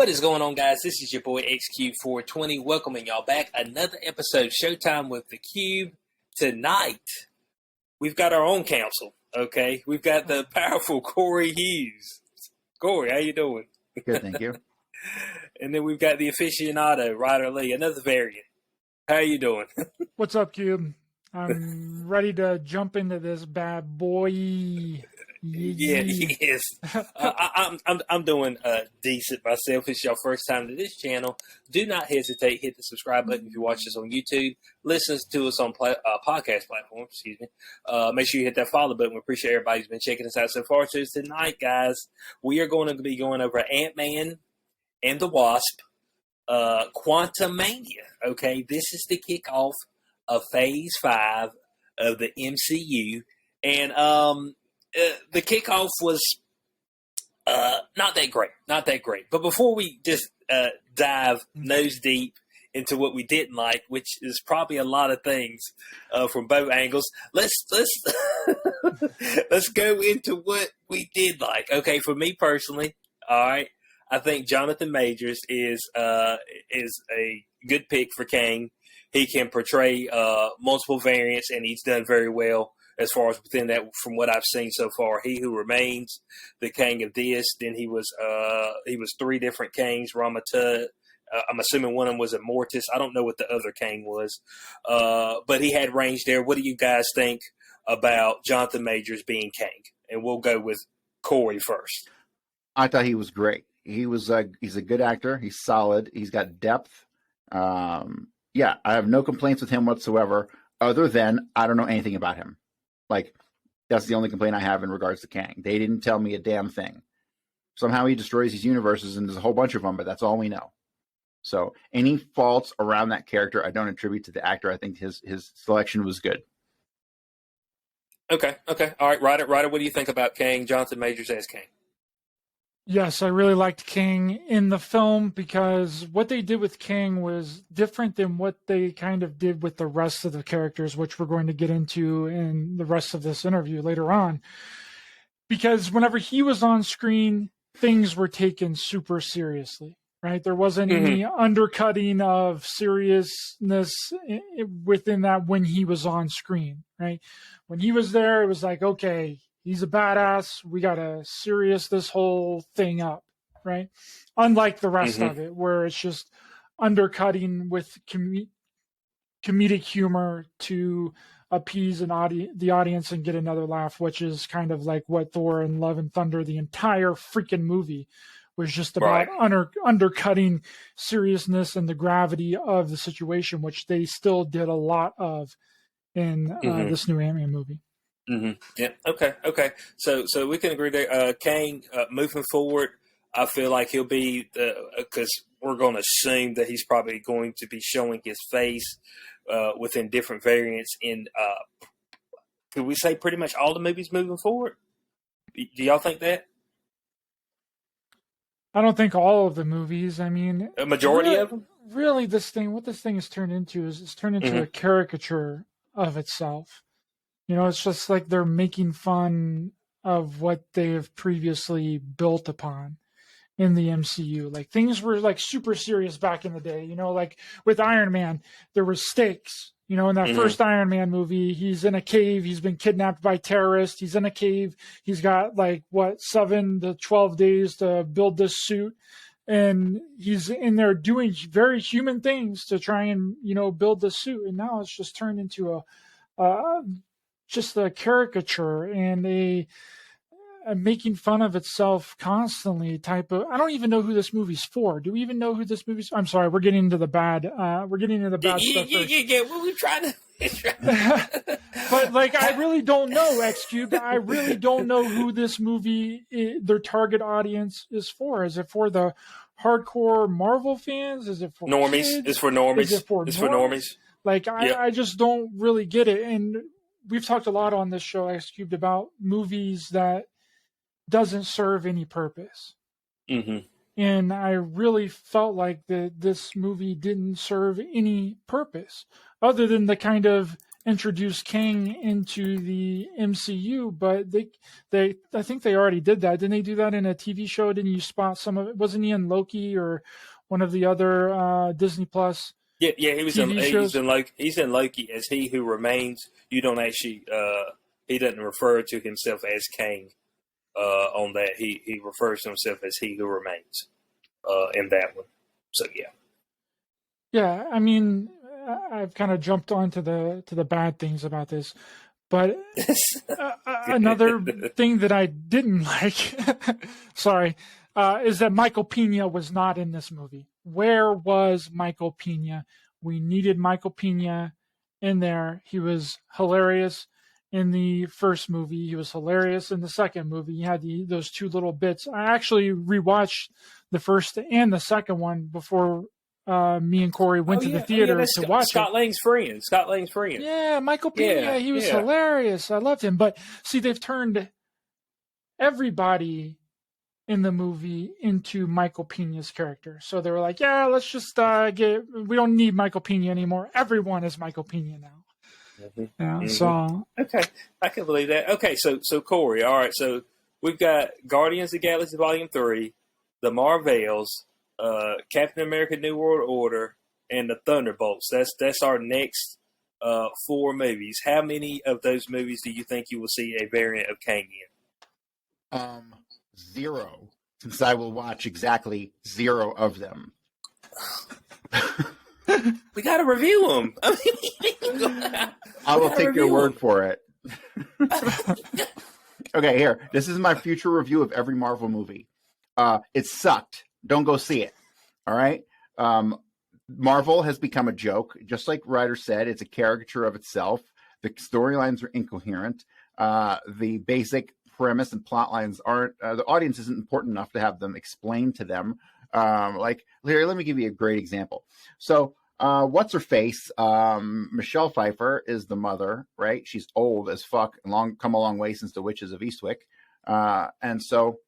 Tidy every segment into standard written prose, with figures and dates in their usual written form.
What is going on, guys? This is your boy XQ420 welcoming y'all back. Another episode, Showtime with the Cube. Tonight, we've got our own council, okay? We've got the powerful Corey Hughes. Corey, how you doing? Good, thank you. And then we've got the aficionado, Ryder Lee, another variant. How you doing? What's up, Cube? I'm ready to jump into this bad boy. Yeah, yes. I'm doing decent myself. If it's your first time to this channel, do not hesitate. Hit the subscribe button if you watch this on YouTube. Listen to us on podcast platforms. Excuse me. Make sure you hit that follow button. We appreciate everybody who's been checking us out so far. So tonight, guys, we are going to be going over Ant-Man and the Wasp, QUANTUMANIA. Okay, this is the kickoff of Phase 5 of the MCU, and the kickoff was not that great. But before we just dive nose deep into what we didn't like, which is probably a lot of things from both angles, let's let's go into what we did like. Okay, for me personally, all right, I think Jonathan Majors is a good pick for Kang. He can portray multiple variants, and he's done very well as far as within that. From what I've seen so far, He Who Remains, the Kang of this. Then he was three different Kangs. Ramatut. I'm assuming one of them was a Mortis. I don't know what the other Kang was, but he had range there. What do you guys think about Jonathan Majors being Kang? And we'll go with Corey first. I thought he was great. He's a good actor. He's solid. He's got depth. Yeah, I have no complaints with him whatsoever, other than I don't know anything about him. Like, that's the only complaint I have in regards to Kang. They didn't tell me a damn thing. Somehow he destroys these universes, and there's a whole bunch of them, but that's all we know. So any faults around that character, I don't attribute to the actor. I think his selection was good. Okay. All right, Ryder, what do you think about Kang, Jonathan Majors as Kang? Yes, I really liked Kang in the film because what they did with Kang was different than what they kind of did with the rest of the characters, which we're going to get into in the rest of this interview later on. Because whenever he was on screen, things were taken super seriously, right? There wasn't any undercutting of seriousness within that when he was on screen, right? When he was there, it was like, okay, he's a badass. We got to serious this whole thing up, right? Unlike the rest of it, where it's just undercutting with comedic humor to appease the audience and get another laugh, which is kind of like what Thor and Love and Thunder, the entire freaking movie, was just about undercutting seriousness and the gravity of the situation, which they still did a lot of in this new Ant-Man movie. Yeah. Okay. So we can agree there. Kang, moving forward, I feel like he'll be because we're going to assume that he's probably going to be showing his face within different variants in. Could we say pretty much all the movies moving forward? Do y'all think that? I don't think all of the movies. I mean, A majority of them. Really, what this thing has turned into is it's turned into a caricature of itself. You know, it's just like they're making fun of what they have previously built upon in the MCU. Like, things were like super serious back in the day, you know, like with Iron Man, there were stakes. You know, in that first Iron Man movie, he's in a cave, he's been kidnapped by terrorists, he's in a cave, he's got like 7 to 12 days to build this suit. And he's in there doing very human things to try and, you know, build the suit. And now it's just turned into just a caricature and a making fun of itself constantly type of. I don't even know who this movie's for. Do we even know who this movie's? I'm sorry, we're getting into the bad. Stuff first. Yeah. Well, we're trying to. But like, I really don't know, X Cube. I really don't know who this movie, their target audience is for. Is it for the hardcore Marvel fans? Is it for normies? Kids? It's for normies. Is it for normies? Like, I just don't really get it. And we've talked a lot on this show, X Cubed, about movies that doesn't serve any purpose. And I really felt like this movie didn't serve any purpose other than the kind of introduce Kang into the MCU, but I think they already did that. Didn't they do that in a TV show? Didn't you spot some of it? Wasn't he in Loki or one of the other Disney Plus? Yeah, he was TV shows? He's in Loki as He Who Remains. You don't actually he doesn't refer to himself as Kang on that. He refers to himself as He Who Remains in that one. So yeah. Yeah, I mean, I've kind of jumped on to the bad things about this, but another thing that I didn't like, sorry, is that Michael Pena was not in this movie. Where was Michael Pena? We needed Michael Pena in there. He was hilarious in the first movie. He was hilarious in the second movie. He had those two little bits. I actually rewatched the first and the second one before me and Corey went to the theater to watch Scott Lang's friend. Scott Lang's friend. Yeah, Michael Pena. He was hilarious. I loved him. But see, they've turned everybody in the movie into Michael Pena's character. So they were like, yeah, let's just we don't need Michael Pena anymore. Everyone is Michael Pena now. Mm-hmm. Yeah, mm-hmm. So okay, I can believe that. Okay, so Corey, all right, so we've got Guardians of the Galaxy Volume 3, The Marvels, Captain America: New World Order, and the Thunderbolts. That's our next 4 movies. How many of those movies do you think you will see a variant of Kang in? 0, since I will watch exactly 0 of them. We got to review them. I will take your word for it. Okay, here. This is my future review of every Marvel movie. It sucked. Don't go see it. All right? Marvel has become a joke. Just like Ryder said, it's a caricature of itself. The storylines are incoherent. The basic premise and plot lines aren't, the audience isn't important enough to have them explained to them. Like, here, let me give you a great example. So, what's her face? Michelle Pfeiffer is the mother, right? She's old as fuck and come a long way since the Witches of Eastwick. And so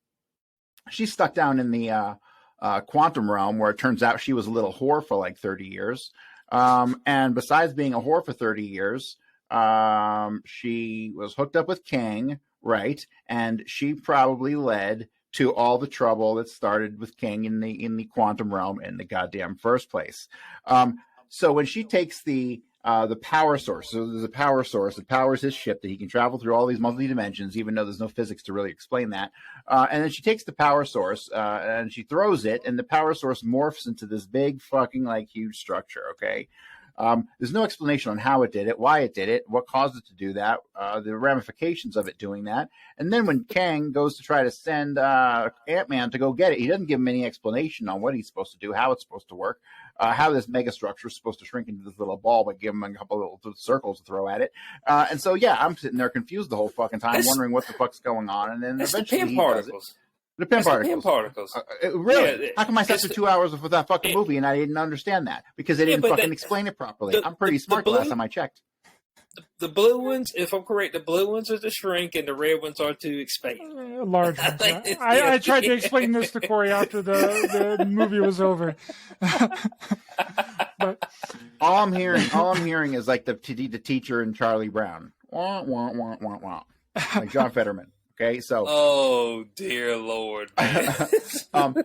she's stuck down in the quantum realm where it turns out she was a little whore for like 30 years. And besides being a whore for 30 years, she was hooked up with Kang, right? And she probably led to all the trouble that started with Kang in the quantum realm in the goddamn first place. So when she takes the power source, so there's a power source that powers his ship that he can travel through all these multi-dimensions, even though there's no physics to really explain that. And then she takes the power source and she throws it, and the power source morphs into this big fucking like huge structure, okay? There's no explanation on how it did it, why it did it, what caused it to do that, the ramifications of it doing that. And then when Kang goes to try to send Ant-Man to go get it, he doesn't give him any explanation on what he's supposed to do, how it's supposed to work, how this mega structure is supposed to shrink into this little ball, but give him a couple of little circles to throw at it. And so, yeah, I'm sitting there confused the whole fucking time, wondering what the fuck's going on. And then eventually he does it. The pin particles. Really? Yeah, how come I sat through 2 hours of that fucking movie and I didn't understand that? Because they didn't fucking explain it properly. I'm pretty smart the last time I checked. The blue ones, if I'm correct, the blue ones are to shrink and the red ones are to expand. Large ones. I tried to explain this to Corey after the movie was over. But all I'm hearing is like the teacher in Charlie Brown. Wah, wah, wah, wah, wah. Like John Fetterman. Okay, so. Oh dear Lord, man.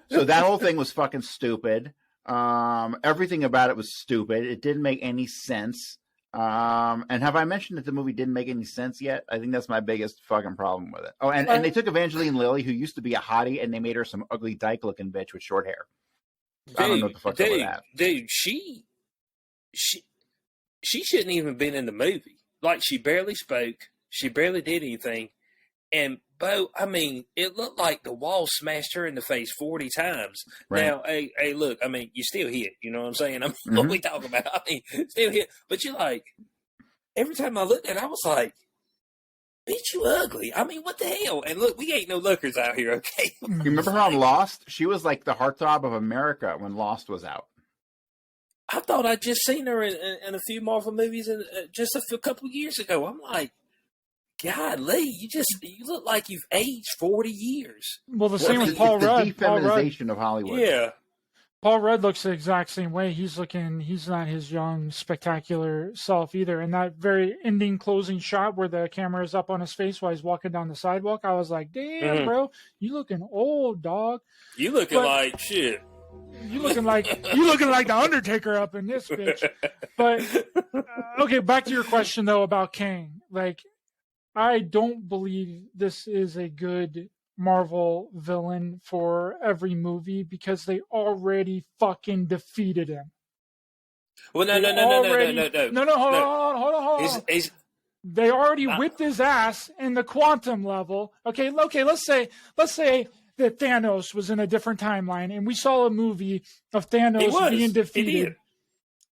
So that whole thing was fucking stupid. Everything about it was stupid. It didn't make any sense. And have I mentioned that the movie didn't make any sense yet? I think that's my biggest fucking problem with it. Oh, and they took Evangeline Lilly, who used to be a hottie, and they made her some ugly dyke looking bitch with short hair. I don't know what the fuck's up with that. Dude, she shouldn't even been in the movie. Like, she barely spoke. She barely did anything. And, Bo, I mean, it looked like the wall smashed her in the face 40 times. Right. Now, hey, look, I mean, you still hit. You know what I'm saying? What we talking about? I mean, still hit. But you're like, every time I looked at it, I was like, bitch, you ugly. I mean, what the hell? And look, we ain't no lookers out here, okay? You remember her on Lost? She was like the heartthrob of America when Lost was out. I thought I'd just seen her in a few Marvel movies just a couple of years ago. I'm like, God, Lee, you look like you've aged 40 years. Well, the same with Paul Rudd. The defeminization of Hollywood. Yeah. Paul Rudd looks the exact same way. He's not his young, spectacular self either. And that very ending closing shot where the camera is up on his face while he's walking down the sidewalk, I was like, damn, bro, you looking old, dog. You looking like shit. You looking like the Undertaker up in this bitch. But okay, back to your question though about Kang. Like, I don't believe this is a good Marvel villain for every movie because they already fucking defeated him. Well, no. Hold on. They already whipped his ass in the quantum level. Okay. Let's say that Thanos was in a different timeline, and we saw a movie of Thanos being defeated.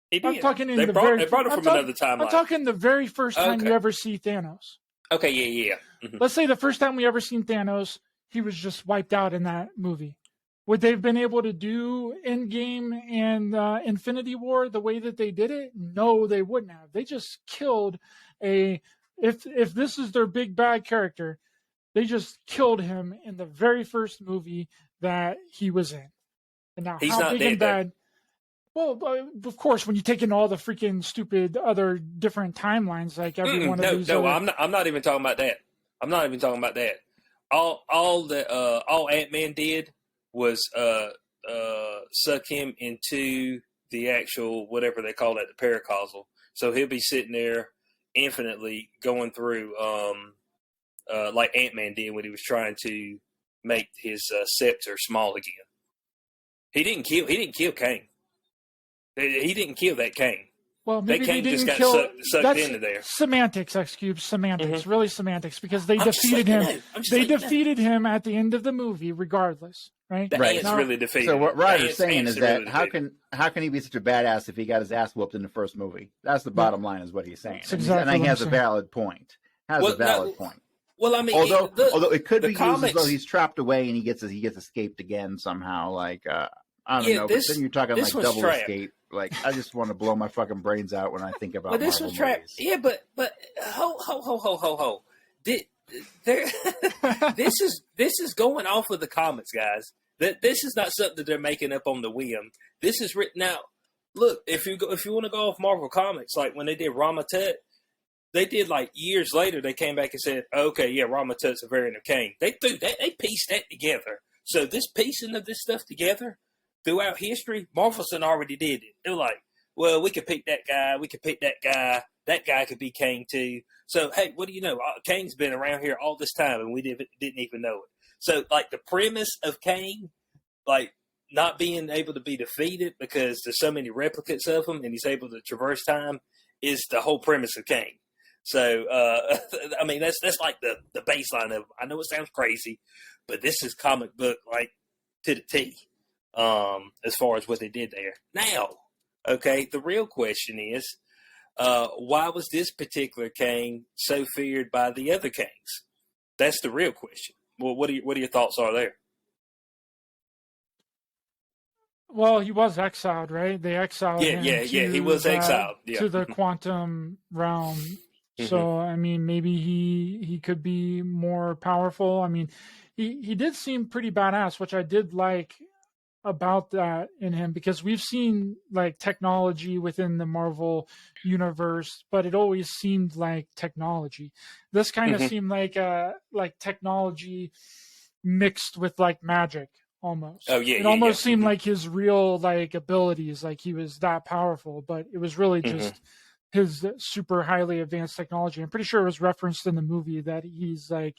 He did. I'm talking They brought him from another timeline. I'm talking the very first time you ever see Thanos. Okay, yeah. Mm-hmm. Let's say the first time we ever seen Thanos, he was just wiped out in that movie. Would they have been able to do Endgame and Infinity War the way that they did it? No, they wouldn't have. They just killed if this is their big bad character, they just killed him in the very first movie that he was in. And now he's how not big dead, and bad? Well, of course, when you take in all the freaking stupid other different timelines, like every one of these. No, I'm not even talking about that. I'm not even talking about that. All Ant-Man did was suck him into the actual whatever they call that, the paracausal. So he'll be sitting there infinitely going through like Ant-Man did when he was trying to make his scepter small again. He didn't kill Kang. He didn't kill that Kang. Well, maybe that Kang they didn't just kill. got sucked into there. Semantics, X-Cube, semantics, Mm-hmm. really semantics, because they defeated him. They defeated him at the end of the movie, regardless, right? The ants really defeated. So what Ryder's saying ants is that really how can he be such a badass if he got his ass whooped in the first movie? That's the bottom line, is what he's saying. That's exactly and he has what a I'm saying. valid point. Point. Well, I mean, although it could be used comics, as though he's trapped away and he gets escaped again somehow. Like I don't know, but then you're talking like double escape. Like, I just want to blow my fucking brains out when I think about. But this Marvel was trapped. movies. Yeah, but ho. This is going off of the comics, guys. This is not something that they're making up on the whim. This is written out. Look, if you want to go off Marvel Comics, like when they did Rama Tut, they did like years later. They came back and said, "Okay, yeah, Rama Tut's a variant of Kang." They pieced that together. So this piecing of this stuff together throughout history, Marvelson already did it. They were like, well, we could pick that guy. We could pick that guy. That guy could be Kang too. So, hey, what do you know? Kang's been around here all this time, and we didn't even know it. So, like, the premise of Kang, like, not being able to be defeated because there's so many replicates of him and he's able to traverse time is the whole premise of Kang. So, I mean, that's like the baseline of, I know it sounds crazy, but this is comic book, like, to the T. As far as what they did there. Now, okay, the real question is, why was this particular Kang so feared by the other Kangs? That's the real question. Well, what are your thoughts are there? Well, he was exiled, right? They exiled him. Yeah. He was exiled to the quantum realm. So, I mean, maybe he could be more powerful. I mean, he did seem pretty badass, which I did like about that in him, because we've seen like technology within the Marvel universe, but it always seemed like technology. This kind of seemed like technology mixed with like magic almost. Oh yeah. It almost seemed like his real like abilities, like he was that powerful, but it was really just his super highly advanced technology. I'm pretty sure it was referenced in the movie that he's like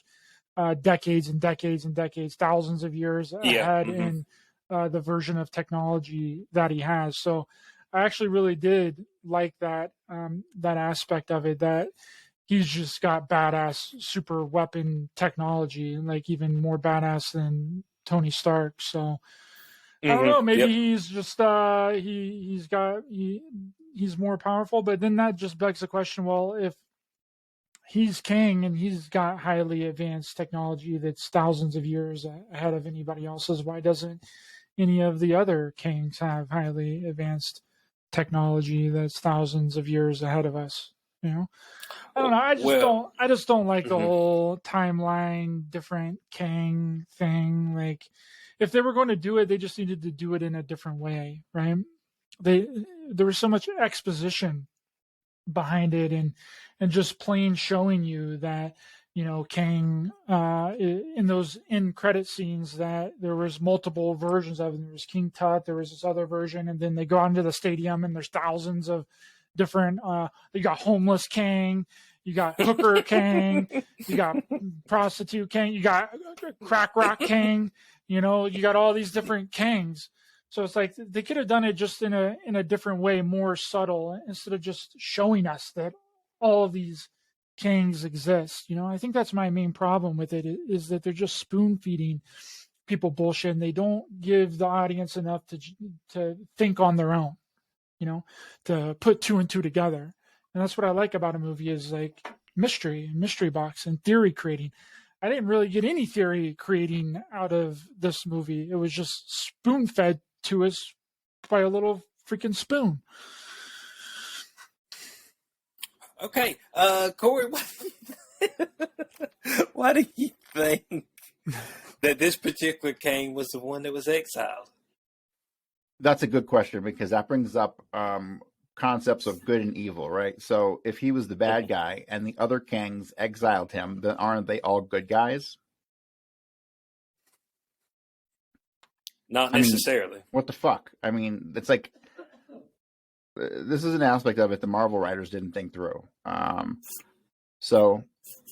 decades and decades and decades, thousands of years ahead in the version of technology that he has. So I actually really did like that that aspect of it, that he's just got badass super weapon technology, like even more badass than Tony Stark. So I don't know, maybe he's just he's more powerful, but then that just begs the question, well, if he's Kang and he's got highly advanced technology that's thousands of years ahead of anybody else's, why doesn't any of the other Kangs have highly advanced technology that's thousands of years ahead of us? You know, I don't know. I just don't like the whole timeline different Kang thing. Like, if they were going to do it, they just needed to do it in a different way, right? There was so much exposition behind it, and just plain showing you that, you know, Kang, in those end credit scenes, that there was multiple versions of him. There was King Tut, there was this other version, and then they go out into the stadium and there's thousands of different, you got homeless Kang, you got hooker Kang, you got prostitute Kang, you got crack rock Kang, you know, you got all these different Kangs. So it's like they could have done it just in a different way, more subtle, instead of just showing us that all of these Kangs exist. You know, I think that's my main problem with it, is that they're just spoon feeding people bullshit, and they don't give the audience enough to think on their own, you know, to put two and two together. And that's what I like about a movie, is like mystery box and theory creating. I didn't really get any theory creating out of this movie. It was just spoon fed to us by a little freaking spoon. Okay, Corey, why do you think that this particular Kang was the one that was exiled? That's a good question, because that brings up concepts of good and evil, right? So if he was the bad guy and the other Kangs exiled him, then aren't they all good guys? Not necessarily. I mean, what the fuck? I mean, it's like, this is an aspect of it the Marvel writers didn't think through. So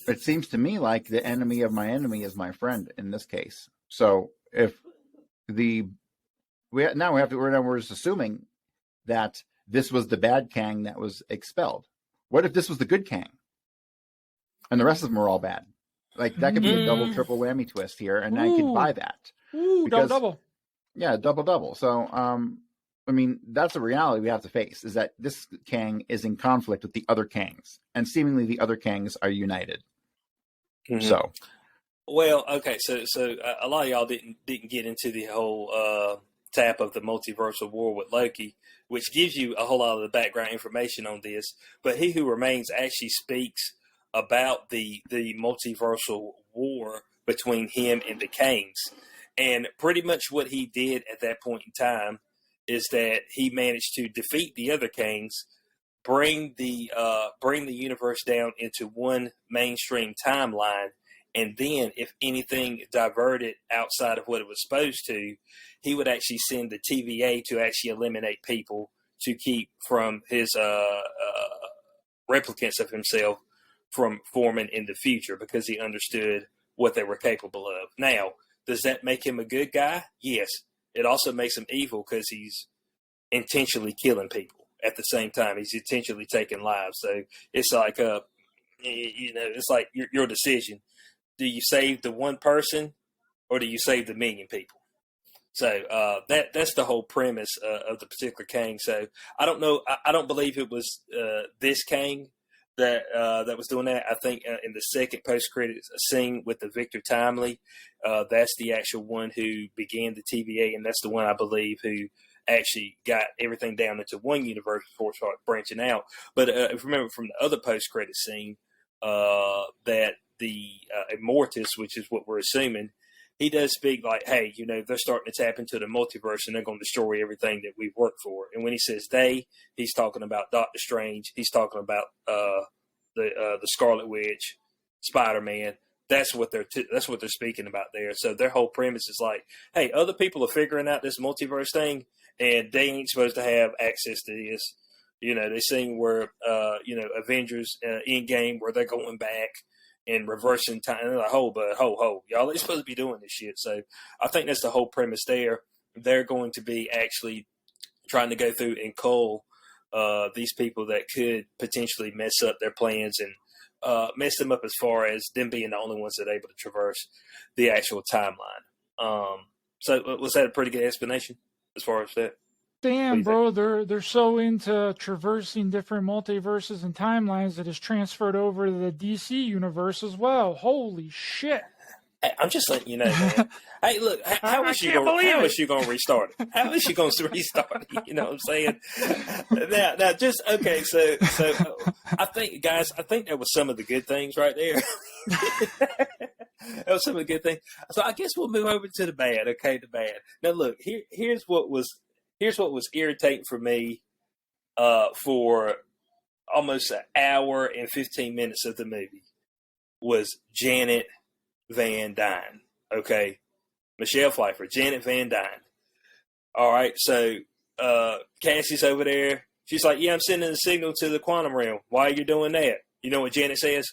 it seems to me like the enemy of my enemy is my friend in this case. So if we're just assuming that this was the bad Kang that was expelled. What if this was the good Kang, and the rest of them were all bad? Like, that could be a double, triple whammy twist here, and I could buy that. Double. Yeah, double. So, I mean, that's a reality we have to face, is that this Kang is in conflict with the other Kangs, and seemingly the other Kangs are united. Mm-hmm. So, well, okay, so a lot of y'all didn't get into the whole tap of the multiversal war with Loki, which gives you a whole lot of the background information on this. But He Who Remains actually speaks about the multiversal war between him and the Kangs. And pretty much what he did at that point in time is that he managed to defeat the other Kangs, bring the universe down into one mainstream timeline, and then if anything diverted outside of what it was supposed to, he would actually send the TVA to actually eliminate people to keep from his replicants of himself from forming in the future, because he understood what they were capable of. Now, does that make him a good guy? Yes. It also makes him evil, because he's intentionally killing people at the same time. He's intentionally taking lives. So it's like, it's like your decision. Do you save the one person, or do you save the million people? So that's the whole premise of the particular Kang. So I don't know. I don't believe it was this Kang that was doing that. I think in the second post-credits scene with the Victor Timely, that's the actual one who began the TVA, and that's the one I believe who actually got everything down into one universe before it started branching out. But if you remember from the other post-credit scene, that the Immortus, which is what we're assuming, he does speak like, hey, they're starting to tap into the multiverse and they're going to destroy everything that we've worked for. And when he says they, he's talking about Doctor Strange. He's talking about the Scarlet Witch, Spider-Man. That's what they're speaking about there. So their whole premise is like, hey, other people are figuring out this multiverse thing, and they ain't supposed to have access to this. They sing where Avengers Endgame, where they're going back and reversing time. And they're like, ho, y'all ain't supposed to be doing this shit. So I think that's the whole premise there. They're going to be actually trying to go through and cull these people that could potentially mess up their plans and mess them up as far as them being the only ones that are able to traverse the actual timeline. So was that a pretty good explanation as far as that? Damn, bro, they're so into traversing different multiverses and timelines that it's transferred over to the DC universe as well. Holy shit. Hey, I'm just letting you know, man. Hey, look, how is she going to restart it? How is she going to restart it? You know what I'm saying? Now, just okay. So, I think, guys, that was some of the good things right there. That was some of the good things. So, I guess we'll move over to the bad. Okay, the bad. Now, look, here's what was irritating for me, for almost an hour and 15 minutes of the movie was Janet Van Dyne. Okay. Michelle Pfeiffer, Janet Van Dyne. All right. So, Cassie's over there. She's like, yeah, I'm sending a signal to the quantum realm. Why are you doing that? You know what Janet says?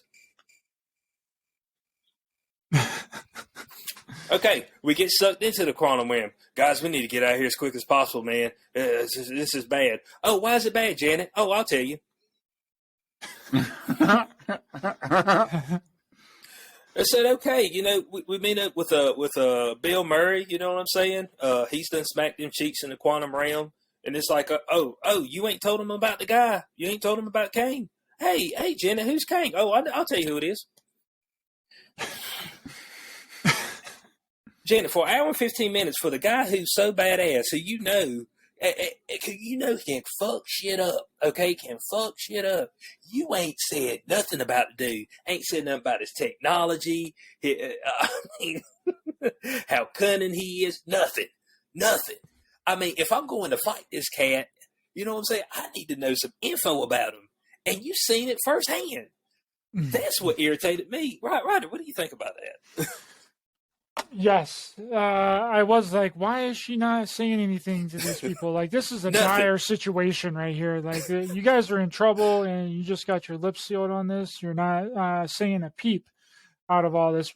Okay. We get sucked into the quantum realm. Guys, we need to get out of here as quick as possible, man. This is bad. Oh, why is it bad, Janet? Oh, I'll tell you. I said, okay, you know, we meet up with Bill Murray, you know what I'm saying? He's done smacked them cheeks in the quantum realm. And it's like, oh, you ain't told him about the guy. You ain't told him about Kane. Hey, Janet, who's Kane? Oh, I'll tell you who it is. Janet, for an hour and 15 minutes, for the guy who's so badass, who you know can fuck shit up, okay? Can fuck shit up. You ain't said nothing about the dude. Ain't said nothing about his technology. How cunning he is. Nothing. I mean, if I'm going to fight this cat, you know what I'm saying? I need to know some info about him. And you've seen it firsthand. That's what irritated me. Right, Ryder, what do you think about that? Yes. I was like, why is she not saying anything to these people? Like, this is a dire situation right here. Like, you guys are in trouble and you just got your lips sealed on this. You're not saying a peep out of all this.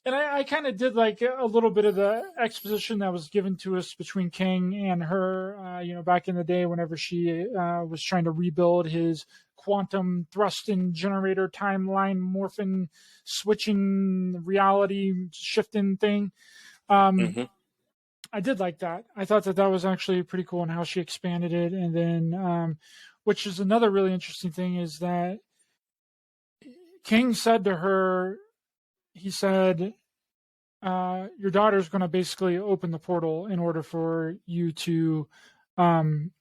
And I kind of did like a little bit of the exposition that was given to us between King and her, back in the day whenever she was trying to rebuild his quantum thrusting generator timeline morphin switching reality shifting thing. I did like that. I thought that was actually pretty cool in how she expanded it. And then, which is another really interesting thing, is that King said to her, he said, your daughter's going to basically open the portal in order for you to, come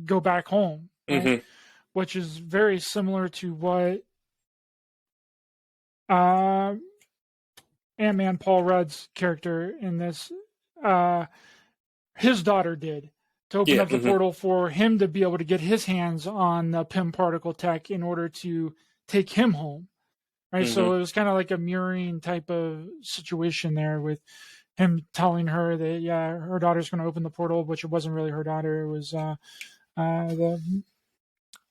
go back home. Right? Which is very similar to what Ant-Man Paul Rudd's character in this, his daughter did, to open up the portal for him to be able to get his hands on the PIM particle tech in order to take him home. Right. So it was kind of like a mirroring type of situation there, with him telling her that, her daughter's going to open the portal, which it wasn't really her daughter. It was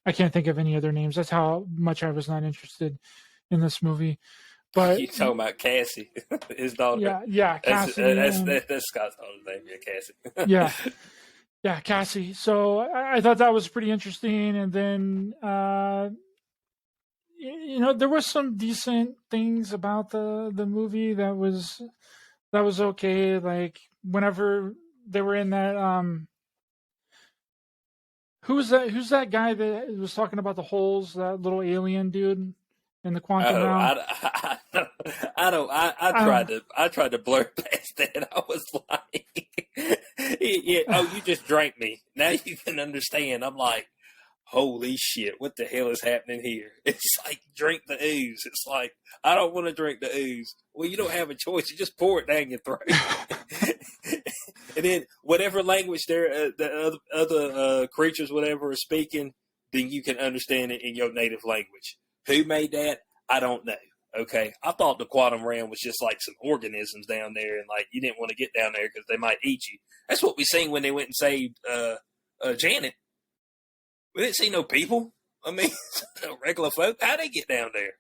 I can't think of any other names. That's how much I was not interested in this movie. But you talking about Cassie, his daughter? Yeah, Cassie. That's Scott's daughter's name. Yeah, Cassie. Yeah, Cassie. So I thought that was pretty interesting. And then, there was some decent things about the movie that was okay. Like whenever they were in that, who's that guy that was talking about the holes, that little alien dude in the quantum realm? I tried to blur past that. I was like, you just drank me. Now you can understand. I'm like, holy shit, what the hell is happening here? It's like, drink the ooze. It's like, I don't want to drink the ooze. Well, you don't have a choice. You just pour it down your throat. And then whatever language the other creatures, whatever, are speaking, then you can understand it in your native language. Who made that? I don't know. Okay. I thought the quantum realm was just like some organisms down there, and like you didn't want to get down there because they might eat you. That's what we seen when they went and saved Janet. We didn't see no people. I mean, no regular folk. How'd they get down there?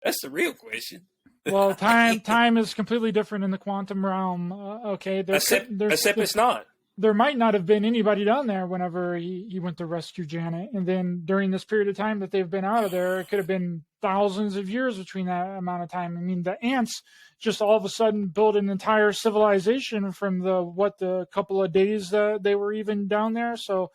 That's the real question. Well, time is completely different in the quantum realm. Okay. Except it's not. There might not have been anybody down there whenever he went to rescue Janet. And then during this period of time that they've been out of there, it could have been thousands of years between that amount of time. I mean, the ants just all of a sudden built an entire civilization from the couple of days that they were even down there. So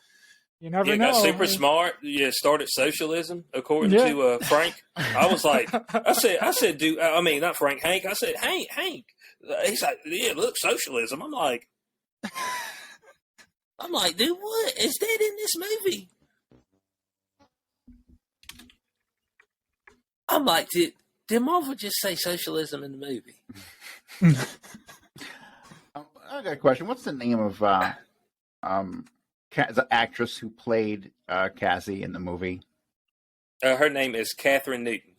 You never Yeah, know. got super smart. Yeah, started socialism according to Frank. I was like, I said, dude. I mean, not Frank, Hank. I said, Hank. He's like, yeah, look, socialism. I'm like, dude, what is that in this movie? I'm like, did Marvel just say socialism in the movie? I got a question. What's the name of the actress who played Cassie in the movie? Her name is Catherine Newton.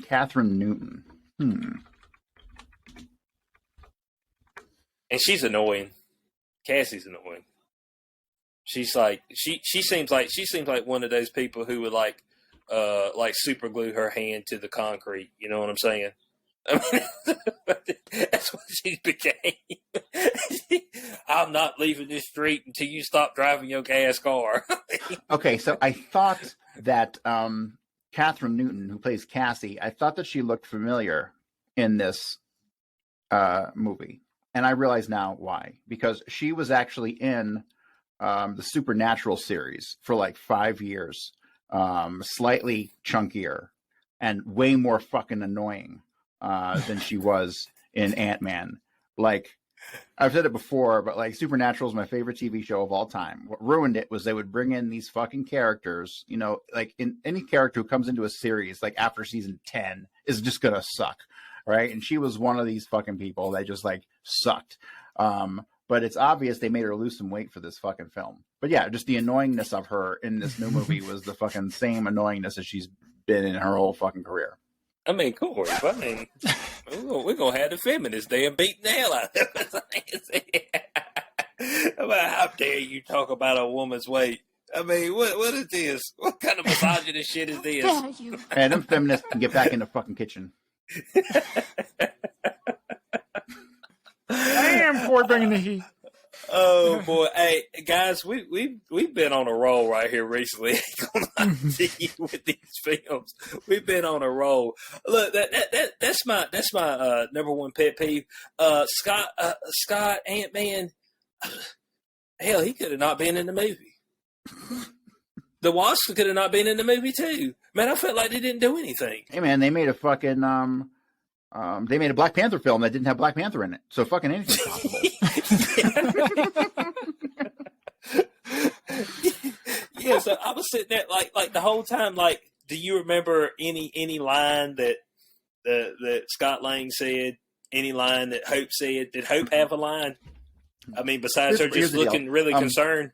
Catherine Newton. And she's annoying. Cassie's annoying. She's like she seems like one of those people who would like super glue her hand to the concrete. You know what I'm saying? I mean, that's what she became. I'm not leaving this street until you stop driving your gas car. Okay, so I thought that Catherine Newton, who plays Cassie, I thought that she looked familiar in this movie. And I realize now why. Because she was actually in the Supernatural series for like 5 years, slightly chunkier and way more fucking annoying than she was in Ant-Man. Like, I've said it before, but like Supernatural is my favorite TV show of all time. What ruined it was they would bring in these fucking characters, you know, like in any character who comes into a series, like after season 10 is just going to suck. Right. And she was one of these fucking people that just like sucked. But it's obvious they made her lose some weight for this fucking film. But yeah, just the annoyingness of her in this new movie was the fucking same annoyingness as she's been in her whole fucking career. I mean, Corey, I mean, we're going to have the feminists there beating the hell out of us. How dare you talk about a woman's weight? I mean, what is this? What kind of misogynist shit is this? And them feminists can get back in the fucking kitchen. Damn, Corey bringing the heat. Oh boy, hey guys, we've been on a roll right here recently. With these films, we've been on a roll. Look, that's my number one pet peeve. Scott Ant-Man, hell, he could have not been in the movie. The Wasp could have not been in the movie too. Man, I felt like they didn't do anything. Hey man, they made a fucking they made a Black Panther film that didn't have Black Panther in it. So fucking anything's possible. Yeah, so I was sitting there like the whole time. Like, do you remember any line that Scott Lang said? Any line that Hope said? Did Hope have a line? I mean, besides her just looking really concerned.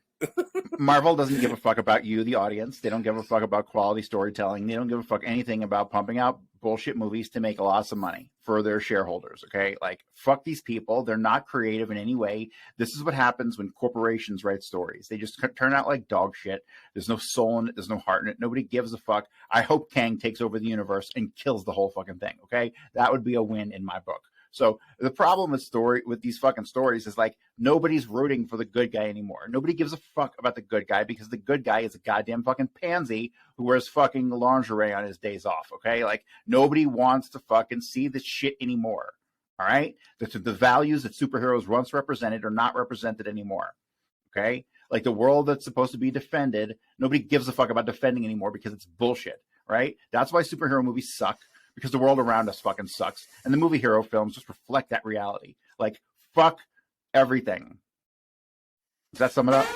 Marvel doesn't give a fuck about you, the audience. They don't give a fuck about quality storytelling. They don't give a fuck anything about pumping out bullshit movies to make lots of money for their shareholders. Okay, like fuck these people. They're not creative in any way. This is what happens when corporations write stories. They just turn out like dog shit. There's no soul in it. There's no heart in it. Nobody gives a fuck. I hope Kang takes over the universe and kills the whole fucking thing. Okay, that would be a win in my book. So the problem with these fucking stories is like nobody's rooting for the good guy anymore. Nobody gives a fuck about the good guy because the good guy is a goddamn fucking pansy who wears fucking lingerie on his days off. Okay, like nobody wants to fucking see this shit anymore. All right, the values that superheroes once represented are not represented anymore. Okay, like the world that's supposed to be defended, nobody gives a fuck about defending anymore because it's bullshit. Right? That's why superhero movies suck. Because the world around us fucking sucks. And the movie hero films just reflect that reality. Like, fuck everything. Does that sum it up?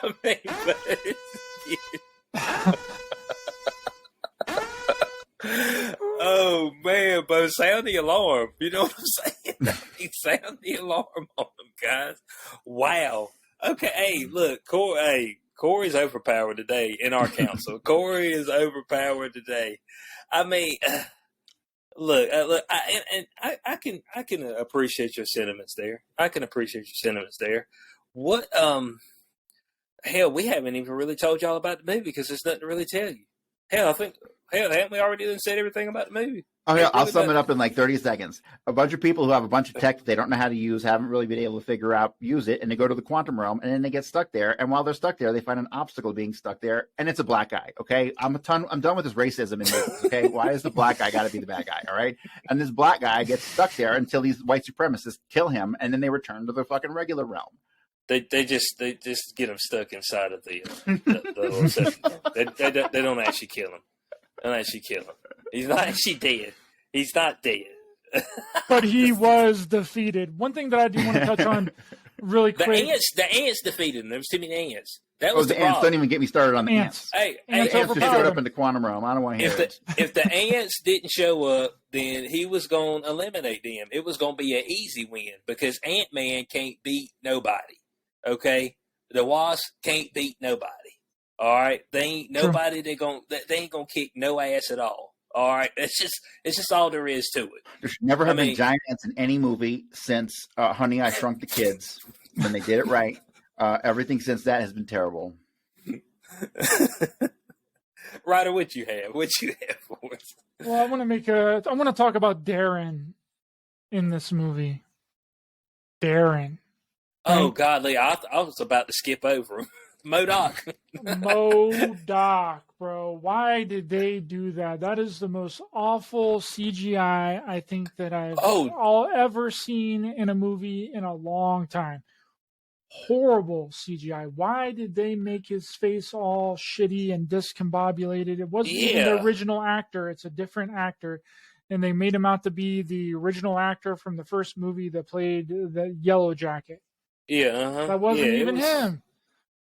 I mean, oh man, but sound the alarm. You know what I'm saying? Sound the alarm on them, guys. Wow. Okay, hey, look, Corey's overpowered today in our council. Corey is overpowered today. I mean, look, I can appreciate your sentiments there. I can appreciate your sentiments there. What, hell, we haven't even really told y'all about the movie because there's nothing to really tell you. Hell, I think Hell, haven't we already done said everything about the movie? Oh yeah, I'll sum it up in like 30 seconds. A bunch of people who have a bunch of tech that they don't know how to use, haven't really been able to figure out, use it, and they go to the quantum realm, and then they get stuck there. And while they're stuck there, they find an obstacle being stuck there, and it's a black guy. Okay, I'm done with this racism in movies. Okay, why is the black guy got to be the bad guy? All right, and this black guy gets stuck there until these white supremacists kill him, and then they return to the fucking regular realm. They just get him stuck inside of the little system. They don't actually kill him. They don't actually kill him. He's not actually dead. He's not dead. But he was defeated. One thing that I do want to touch on really quick. The ants defeated him. There was too many ants. That was the ants. Don't even get me started on the ants. Hey, ants just showed up in the quantum realm. I don't want to hear it. If the ants didn't show up, then he was going to eliminate them. It was going to be an easy win because Ant-Man can't beat nobody. Okay? The Wasp can't beat nobody. All right? They ain't nobody. They ain't gonna kick no ass at all. All right? It's just all there is to it. There should never have been giant ants in any movie since Honey, I Shrunk the Kids when they did it right. Everything since that has been terrible. Ryder, what you have for us? Well, I want to talk about Darren in this movie. Darren. Oh, godly! I was about to skip over him. MODOK. MODOK, bro. Why did they do that? That is the most awful CGI I think that I've ever seen in a movie in a long time. Horrible CGI. Why did they make his face all shitty and discombobulated? It wasn't even the original actor. It's a different actor. And they made him out to be the original actor from the first movie that played the Yellow Jacket. Yeah, that wasn't even him.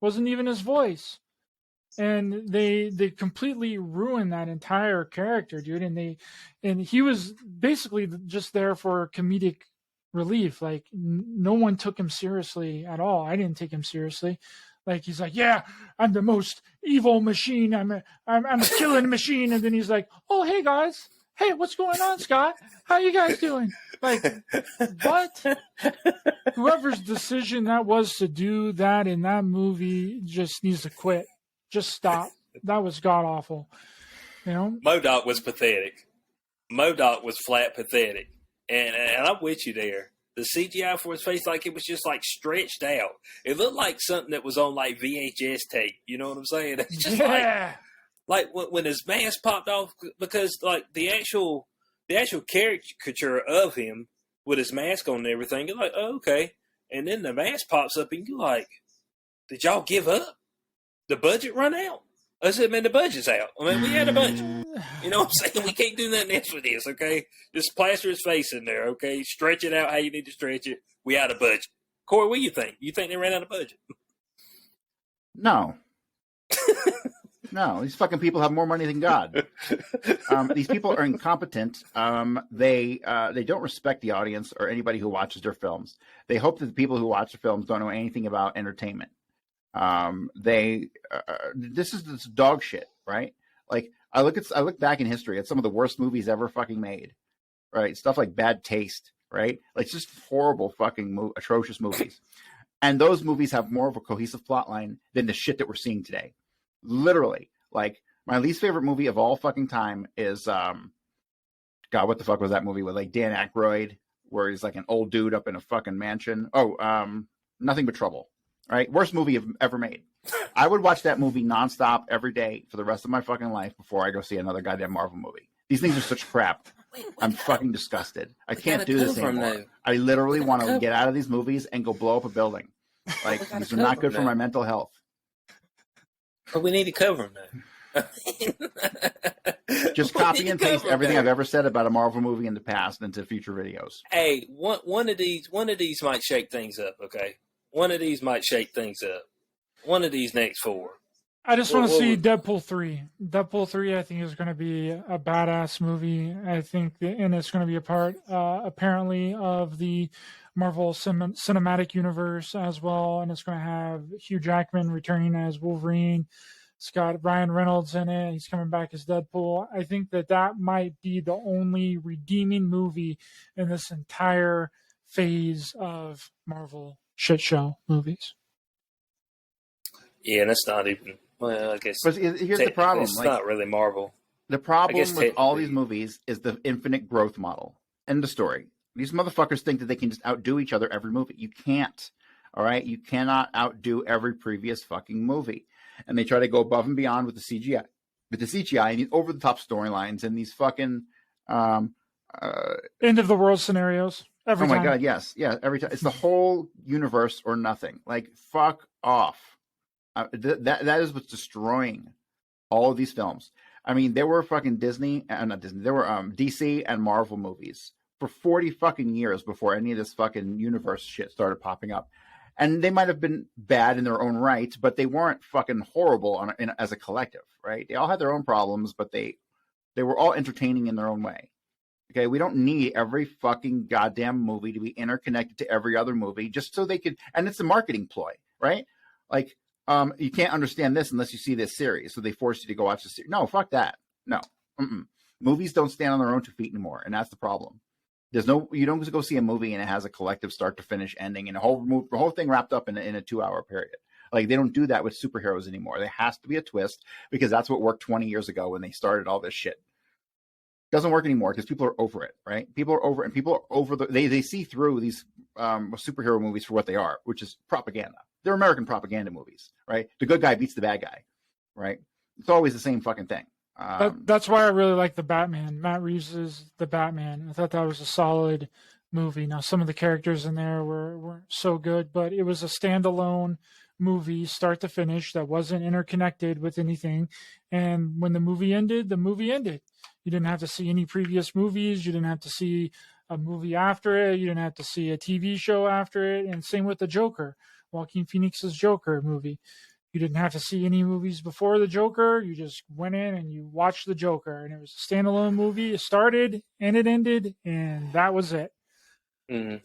Wasn't even his voice. And they completely ruined that entire character, dude. And he was basically just there for comedic relief. Like no one took him seriously at all. I didn't take him seriously. Like he's like, yeah, I'm the most evil machine. I'm a killing machine. And then he's like, oh hey guys. Hey, what's going on, Scott? How you guys doing? Like, what? Whoever's decision that was to do that in that movie just needs to quit. Just stop. That was god awful. You know? MODOK was pathetic. MODOK was flat pathetic. And I'm with you there. The CGI for his face, like it was just like stretched out. It looked like something that was on like VHS tape. You know what I'm saying? It's just like when his mask popped off, because like the actual caricature of him with his mask on and everything, you're like, oh, okay. And then the mask pops up and you're like, did y'all give up? The budget run out? I said, man, the budget's out. I mean, we had a budget. You know what I'm saying? We can't do nothing else with this, okay? Just plaster his face in there, okay? Stretch it out how you need to stretch it. We out of budget. Corey, what do you think? You think they ran out of budget? No. No, these fucking people have more money than God. These people are incompetent. They don't respect the audience or anybody who watches their films. They hope that the people who watch the films don't know anything about entertainment. This is this dog shit, right? Like I look back in history at some of the worst movies ever fucking made, right? Stuff like Bad Taste, right? Like just horrible fucking atrocious movies. And those movies have more of a cohesive plot line than the shit that we're seeing today. Literally, like my least favorite movie of all fucking time is God, what the fuck was that movie with like Dan Aykroyd, where he's like an old dude up in a fucking mansion? Nothing But Trouble. Right, worst movie ever made. I would watch that movie nonstop every day for the rest of my fucking life before I go see another goddamn Marvel movie. These things are such crap. I'm fucking disgusted. I can't do this anymore. I literally want to get out of these movies and go blow up a building. Like these are not good for my mental health. But we need to cover them now. Just copy and paste everything I've ever said about a Marvel movie in the past into future videos. Hey, one of these might shake things up. Okay, one of these might shake things up. One of these next four. I just want to see Deadpool 3. Deadpool 3, I think, is going to be a badass movie. I think, and it's going to be a part, apparently, of the Marvel Cinematic Universe as well. And it's going to have Hugh Jackman returning as Wolverine. It's got Ryan Reynolds in it. He's coming back as Deadpool. I think that might be the only redeeming movie in this entire phase of Marvel shit show movies. Yeah, and it's not even. Well, I guess. But here's the problem: it's not really Marvel. The problem with all these movies is the infinite growth model. End of story. These motherfuckers think that they can just outdo each other every movie. You can't. All right? You cannot outdo every previous fucking movie. And they try to go above and beyond with the CGI. With the CGI and these over-the-top storylines and these fucking... end of the world scenarios. Every time. Oh my God, yes. Yeah, every time. It's the whole universe or nothing. Like, fuck off. That is what's destroying all of these films. I mean, there were fucking not Disney, there were DC and Marvel movies for 40 fucking years before any of this fucking universe shit started popping up. And they might have been bad in their own right, but they weren't fucking horrible as a collective, right? They all had their own problems, but they were all entertaining in their own way. Okay, we don't need every fucking goddamn movie to be interconnected to every other movie just so they could, and it's a marketing ploy, right? Like, you can't understand this unless you see this series, so they force you to go watch the series. No, fuck that. No. Movies don't stand on their own 2 feet anymore, and that's the problem. You don't go see a movie and it has a collective start to finish ending and the whole thing wrapped up in a 2-hour period. Like, they don't do that with superheroes anymore. There has to be a twist because that's what worked 20 years ago when they started all this shit. Doesn't work anymore because people are over it, right? People are over, and people are over they see through these superhero movies for what they are, which is propaganda. They're American propaganda movies, right? The good guy beats the bad guy, right? It's always the same fucking thing. That's why I really like the Batman. Matt Reeves' The Batman. I thought that was a solid movie. Now, some of the characters in there weren't so good, but it was a standalone movie, start to finish, that wasn't interconnected with anything. And when the movie ended, the movie ended. You didn't have to see any previous movies. You didn't have to see a movie after it. You didn't have to see a TV show after it. And same with the Joker, Joaquin Phoenix's Joker movie. You didn't have to see any movies before the Joker. You just went in and you watched the Joker. And it was a standalone movie. It started and it ended, and that was it. Mm-hmm.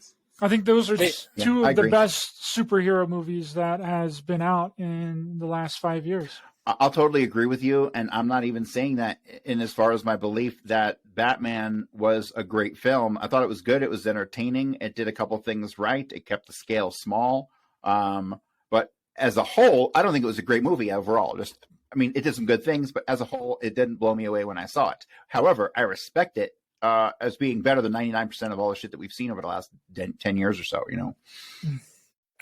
I think those are just two of the agree. best superhero movies that has been out in the last 5 years. I'll totally agree with you, and I'm not even saying that in as far as my belief that Batman was a great film. I thought it was good. It was entertaining. It did a couple things right. It kept the scale small. But as a whole, I don't think it was a great movie overall. It did some good things, but as a whole, it didn't blow me away when I saw it. However, I respect it as being better than 99% of all the shit that we've seen over the last 10 years or so, you know?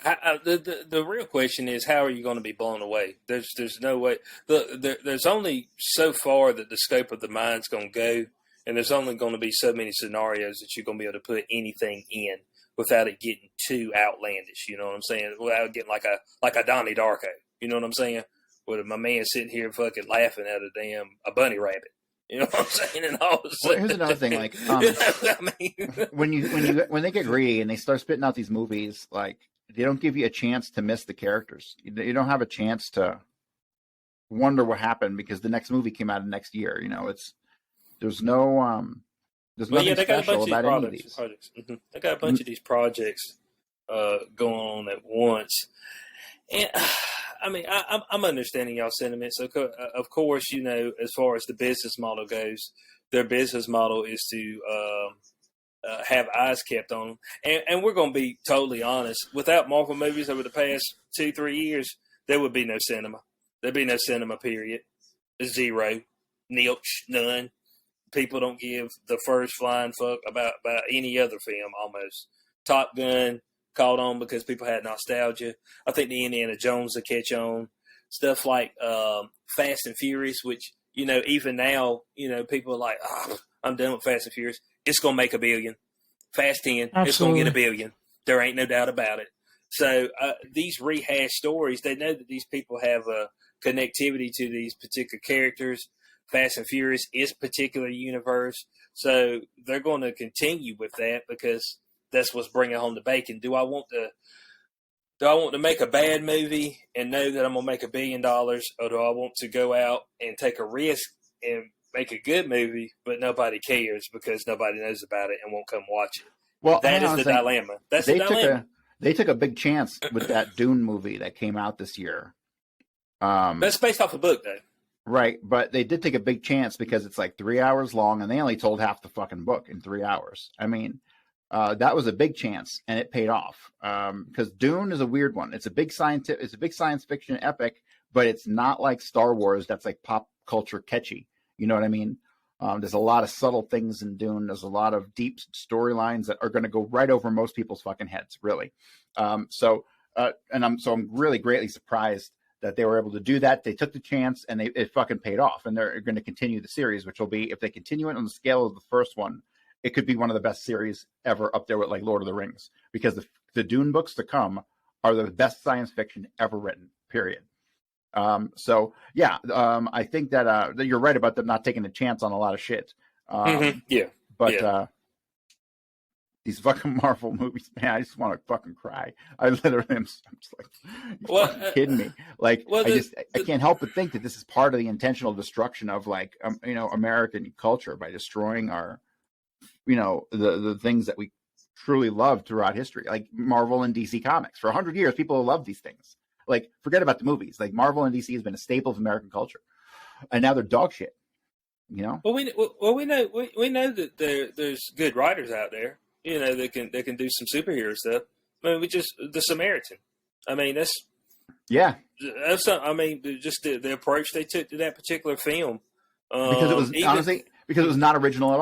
The real question is, how are you going to be blown away? There's no way. There's only so far that the scope of the mind's going to go, and there's only going to be so many scenarios that you're going to be able to put anything in without it getting too outlandish. You know what I'm saying? Without getting like a Donnie Darko. You know what I'm saying? With my man sitting here fucking laughing at a bunny rabbit. You know what I'm saying? And all of a sudden, here's another thing. Like, when they get greedy and they start spitting out these movies, like, they don't give you a chance to miss the characters. You don't have a chance to wonder what happened because the next movie came out next year. You know, there's nothing special about any of these projects. Mm-hmm. They got a bunch of these projects going on at once, and I'm understanding y'all's sentiments. So, of course, you know, as far as the business model goes, their business model is to have eyes kept on them. And we're going to be totally honest. Without Marvel movies over the past 2-3 years, there would be no cinema. There'd be no cinema, period. Zero. Nilch. None. People don't give the first flying fuck about any other film almost. Top Gun caught on because people had nostalgia. I think the Indiana Jones will catch on. Stuff like Fast and Furious, which, you know, even now, you know, people are like, I'm done with Fast and Furious. It's going to make $1 billion. Fast 10, Absolutely. It's going to get $1 billion. There ain't no doubt about it. So these rehashed stories, they know that these people have a connectivity to these particular characters. Fast and Furious is a particular universe. So they're going to continue with that because that's what's bringing home the bacon. Do I want to make a bad movie and know that I'm going to make $1 billion, or do I want to go out and take a risk and make a good movie, but nobody cares because nobody knows about it and won't come watch it? Well, that is the dilemma. That's the dilemma. They took a big chance with that Dune movie that came out this year. That's based off a book, though. Right, but they did take a big chance because it's like 3 hours long, and they only told half the fucking book in 3 hours. I mean, that was a big chance, and it paid off. Because Dune is a weird one. It's a big science fiction epic, but it's not like Star Wars. That's like pop culture catchy. You know what I mean? There's a lot of subtle things in Dune. There's a lot of deep storylines that are going to go right over most people's fucking heads, really. I'm really greatly surprised that they were able to do that. They took the chance and it fucking paid off. And they're going to continue the series, which will be, if they continue it on the scale of the first one, it could be one of the best series ever, up there with like Lord of the Rings, because the Dune books to come are the best science fiction ever written, period. I think that you're right about them not taking a chance on a lot of shit. These fucking Marvel movies, man, I just want to fucking cry. I'm just like, you're fucking kidding me. Like, I can't help but think that this is part of the intentional destruction of like, American culture by destroying our, the things that we truly loved throughout history, like Marvel and DC Comics. For 100 years, people have loved these things. Like, forget about the movies. Like, Marvel and DC has been a staple of American culture, and now they're dog shit. Well, we know that there's good writers out there. They can do some superhero stuff. I mean, the Samaritan. I mean, that's just the approach they took to that particular film. Because it was because it was not original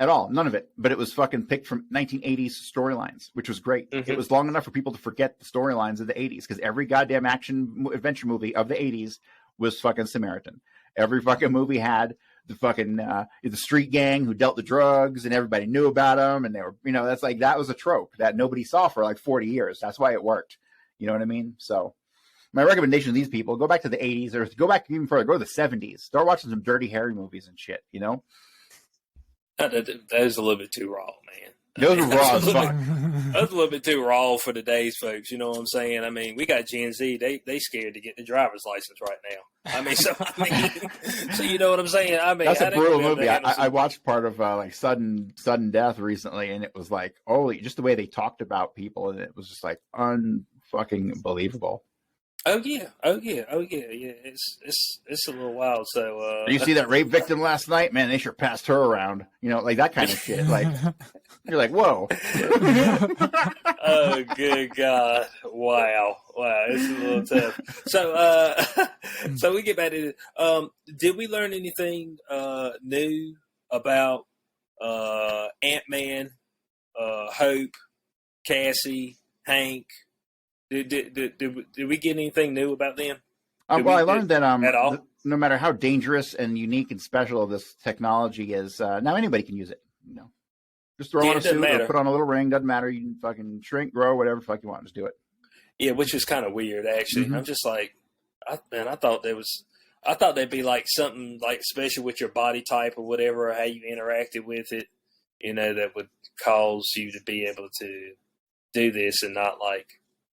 at all, none of it. But it was fucking picked from 1980s storylines, which was great. Mm-hmm. It was long enough for people to forget the storylines of the 80s, because every goddamn action adventure movie of the 80s was fucking Samaritan. Every fucking movie had the fucking the street gang who dealt the drugs, and everybody knew about them, and they were, that was a trope that nobody saw for like 40 years. That's why it worked. You know what I mean? So my recommendation to these people: go back to the 80s, or go back even further, go to the 70s. Start watching some Dirty Harry movies and shit. That is a little bit too raw, man. Those are raw as fuck. That's a little bit too raw for today's folks. You know what I'm saying? I mean, we got Gen Z. They scared to get the driver's license right now. So you know what I'm saying? I mean, that's a brutal movie. I watched part of like Sudden Death recently, and it was like, just the way they talked about people, and it was just like unfucking believable. Oh yeah. It's a little wild. So you see that rape victim last night? Man, they sure passed her around. Like that kind of shit. Like you're like, whoa. Oh, good God! Wow, it's a little tough. So we get back to it. Did we learn anything new about Ant-Man, Hope, Cassie, Hank? Did we get anything new about them? I learned that at all? No matter how dangerous and unique and special this technology is, now anybody can use it. Just throw on a suit or put on a little ring. Doesn't matter. You can fucking shrink, grow, whatever the fuck you want. Just do it. Yeah, which is kind of weird, actually. Mm-hmm. I'm just like, I thought there'd be like something like special with your body type or whatever, or how you interacted with it, that would cause you to be able to do this, and not like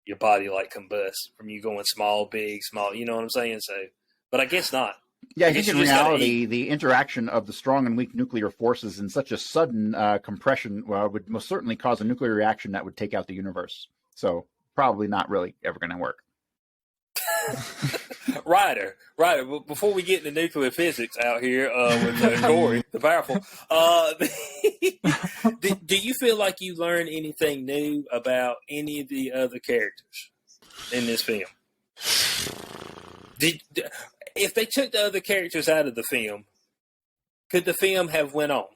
your body like combust from you going small, big, small. You know what I'm saying? So, but I guess not. Yeah, I think in reality, the interaction of the strong and weak nuclear forces in such a sudden compression would most certainly cause a nuclear reaction that would take out the universe. So probably not really ever going to work. Ryder. Before we get into nuclear physics out here with Corey, the powerful, do you feel like you learned anything new about any of the other characters in this film? If they took the other characters out of the film, could the film have went on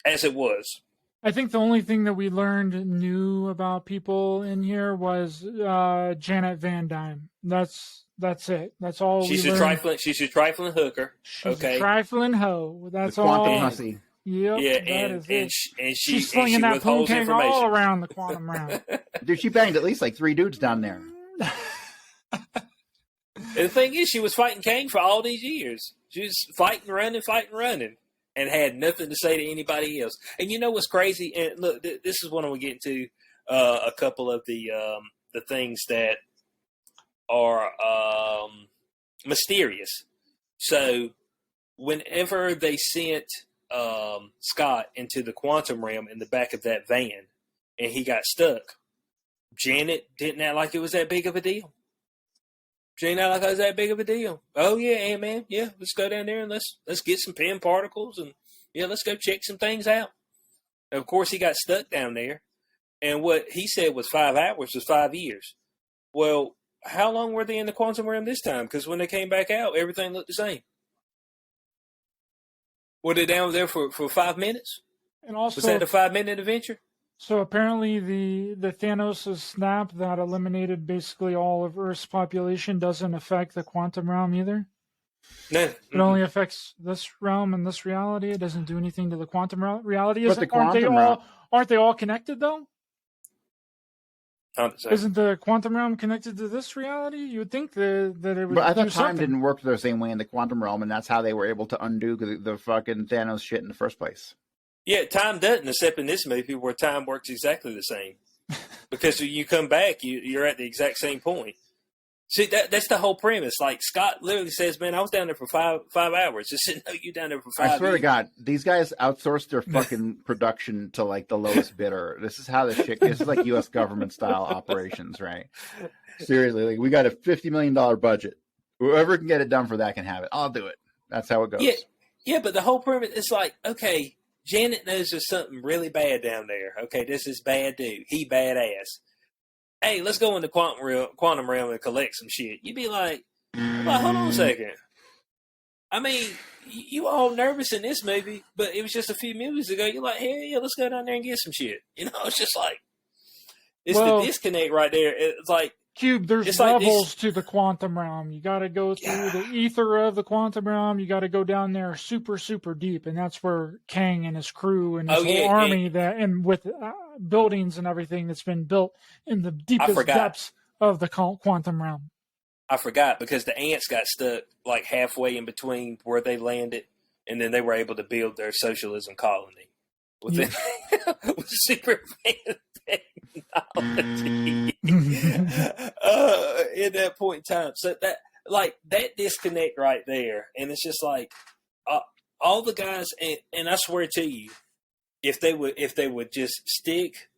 as it was? I think the only thing that we learned new about people in here was Janet Van Dyne. That's it. That's all. She's a trifling hooker. She's a trifling hoe. That's the all. Quantum hussy. Yep. Yeah, she's slinging that poontang all around the quantum realm. Dude, she banged at least like 3 dudes down there. And the thing is, she was fighting Kang for all these years. She was fighting, running, and had nothing to say to anybody else. And you know what's crazy? And look, this is when we get into a couple of the things that are mysterious. So whenever they sent Scott into the quantum realm in the back of that van, and he got stuck, Janet didn't act like it was that big of a deal. She ain't like it was that big of a deal. Oh yeah, Ant-Man. Yeah, let's go down there and let's get some pin particles, and yeah, let's go check some things out. And of course, he got stuck down there, and what he said was 5 hours was 5 years. Well, how long were they in the quantum realm this time? Because when they came back out, everything looked the same. Were they down there for 5 minutes? And also, Was that a 5-minute adventure? So apparently the Thanos' snap that eliminated basically all of Earth's population doesn't affect the quantum realm either. No. It only affects this realm and this reality. It doesn't do anything to the quantum reality. But the quantum realm, aren't they all connected though? So. Isn't the quantum realm connected to this reality? You would think that it would. But I thought do time something. didn't work the same way in the quantum realm, and that's how they were able to undo the fucking Thanos shit in the first place. Yeah, time doesn't, except in this movie where time works exactly the same. Because when you come back, you're at the exact same point. See, that's the whole premise. Like, Scott literally says, man, I was down there for five hours. Just didn't know you down there for 5 years. I swear to God, these guys outsourced their fucking production to, like, the lowest bidder. This is how this shit, this is like U.S. government-style operations, right? Seriously, like, we got a $50 million budget. Whoever can get it done for that can have it. I'll do it. That's how it goes. Yeah, but the whole premise is like, okay, Janet knows there's something really bad down there. Okay, this is bad dude. He badass. Hey, let's go in the quantum realm and collect some shit. You'd be like, well, hold on a second. I mean, you all nervous in this movie, but it was just a few movies ago. You're like, hey, yeah, let's go down there and get some shit. You know, it's just like, it's the disconnect right there. It's like, Cube, there's levels to the quantum realm. You got to go through the ether of the quantum realm. You got to go down there super, super deep, and that's where Kang and his crew and his whole army and with buildings and everything that's been built in the deepest depths of the quantum realm. I forgot because the ants got stuck like halfway in between where they landed, and then they were able to build their socialism colony with Superman technology in that point in time. So that disconnect right there, and it's just like all the guys, and I swear to you, if they would just stick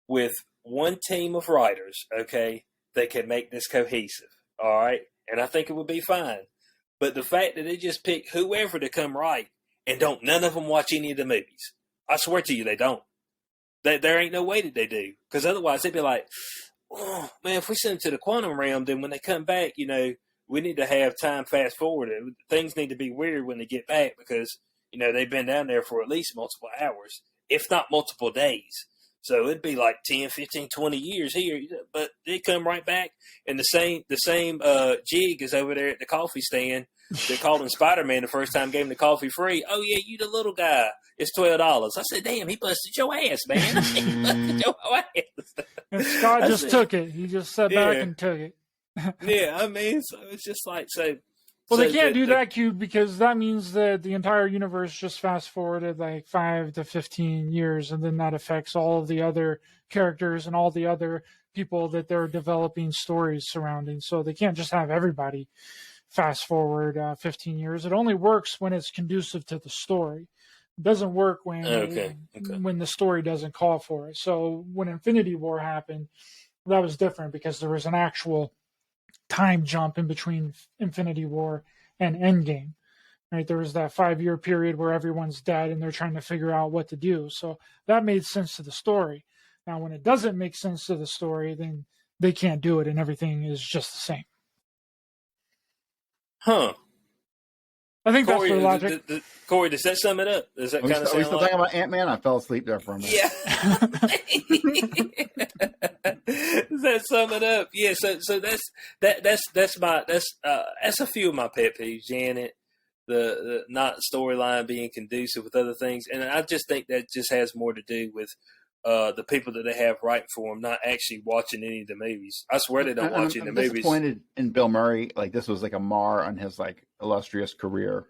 with one team of writers, okay, they could make this cohesive. All right, and I think it would be fine. But the fact that they just pick whoever to come write and none of them watch any of the movies, I swear to you, they don't. There ain't no way that they do, because otherwise they'd be like, oh man, if we send them to the quantum realm, then when they come back, you know, we need to have time fast forward. Things need to be weird when they get back because, you know, they've been down there for at least multiple hours, if not multiple days. So it'd be like 10, 15, 20 years here, but they come right back, and the same jig is over there at the coffee stand. They called him Spider-Man the first time, gave him the coffee free. Oh yeah, you the little guy. It's $12. I said, damn, he busted your ass, man. He busted your ass. And Scott just took it. He just sat back and took it. Yeah, I mean, so it's just like so. Well, they can't do that, Cube, because that means that the entire universe just fast forwarded like 5 to 15 years, and then that affects all of the other characters and all the other people that they're developing stories surrounding. So they can't just have everybody fast forward 15 years. It only works when it's conducive to the story. It doesn't work when the story doesn't call for it. So when Infinity War happened, that was different because there was an actual time jump in between Infinity War and Endgame. Right, there was that 5-year period where everyone's dead and they're trying to figure out what to do. So that made sense to the story. Now, when it doesn't make sense to the story, then they can't do it, and everything is just the same. Huh. I think Corey, that's the logic. Corey, does that sum it up? Does that kind of sound Are we still talking about Ant-Man? I fell asleep there for a minute. Yeah. Does that sum it up? Yeah. So that's a few of my pet peeves, Janet. The not storyline being conducive with other things, and I just think that just has more to do with the people that they have writing for them not actually watching any of the movies. I swear they don't watch any of the movies. I'm disappointed in Bill Murray. Like, this was like a mar on his like illustrious career.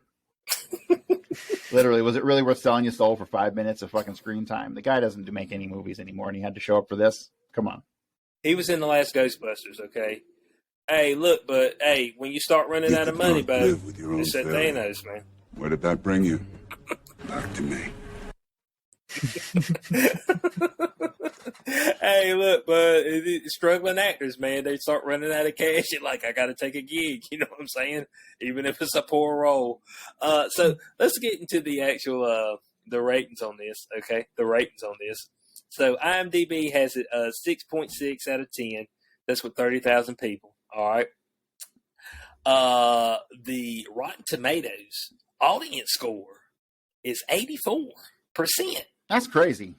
Literally, was it really worth selling your soul for 5 minutes of fucking screen time? The guy doesn't make any movies anymore, and he had to show up for this. Come on. He was in the last Ghostbusters, okay? Hey, look, but hey, when you start running out of money, bud, it's that Thanos, man. Where did that bring you? Back to me. Hey, look, but struggling actors, man, they start running out of cash. You're like, I got to take a gig. You know what I'm saying? Even if it's a poor role. So let's get into the actual the ratings on this. Okay, the ratings on this. So IMDb has it 6.6 out of 10. That's with 30,000 people. All right. The Rotten Tomatoes audience score is 84%. That's crazy.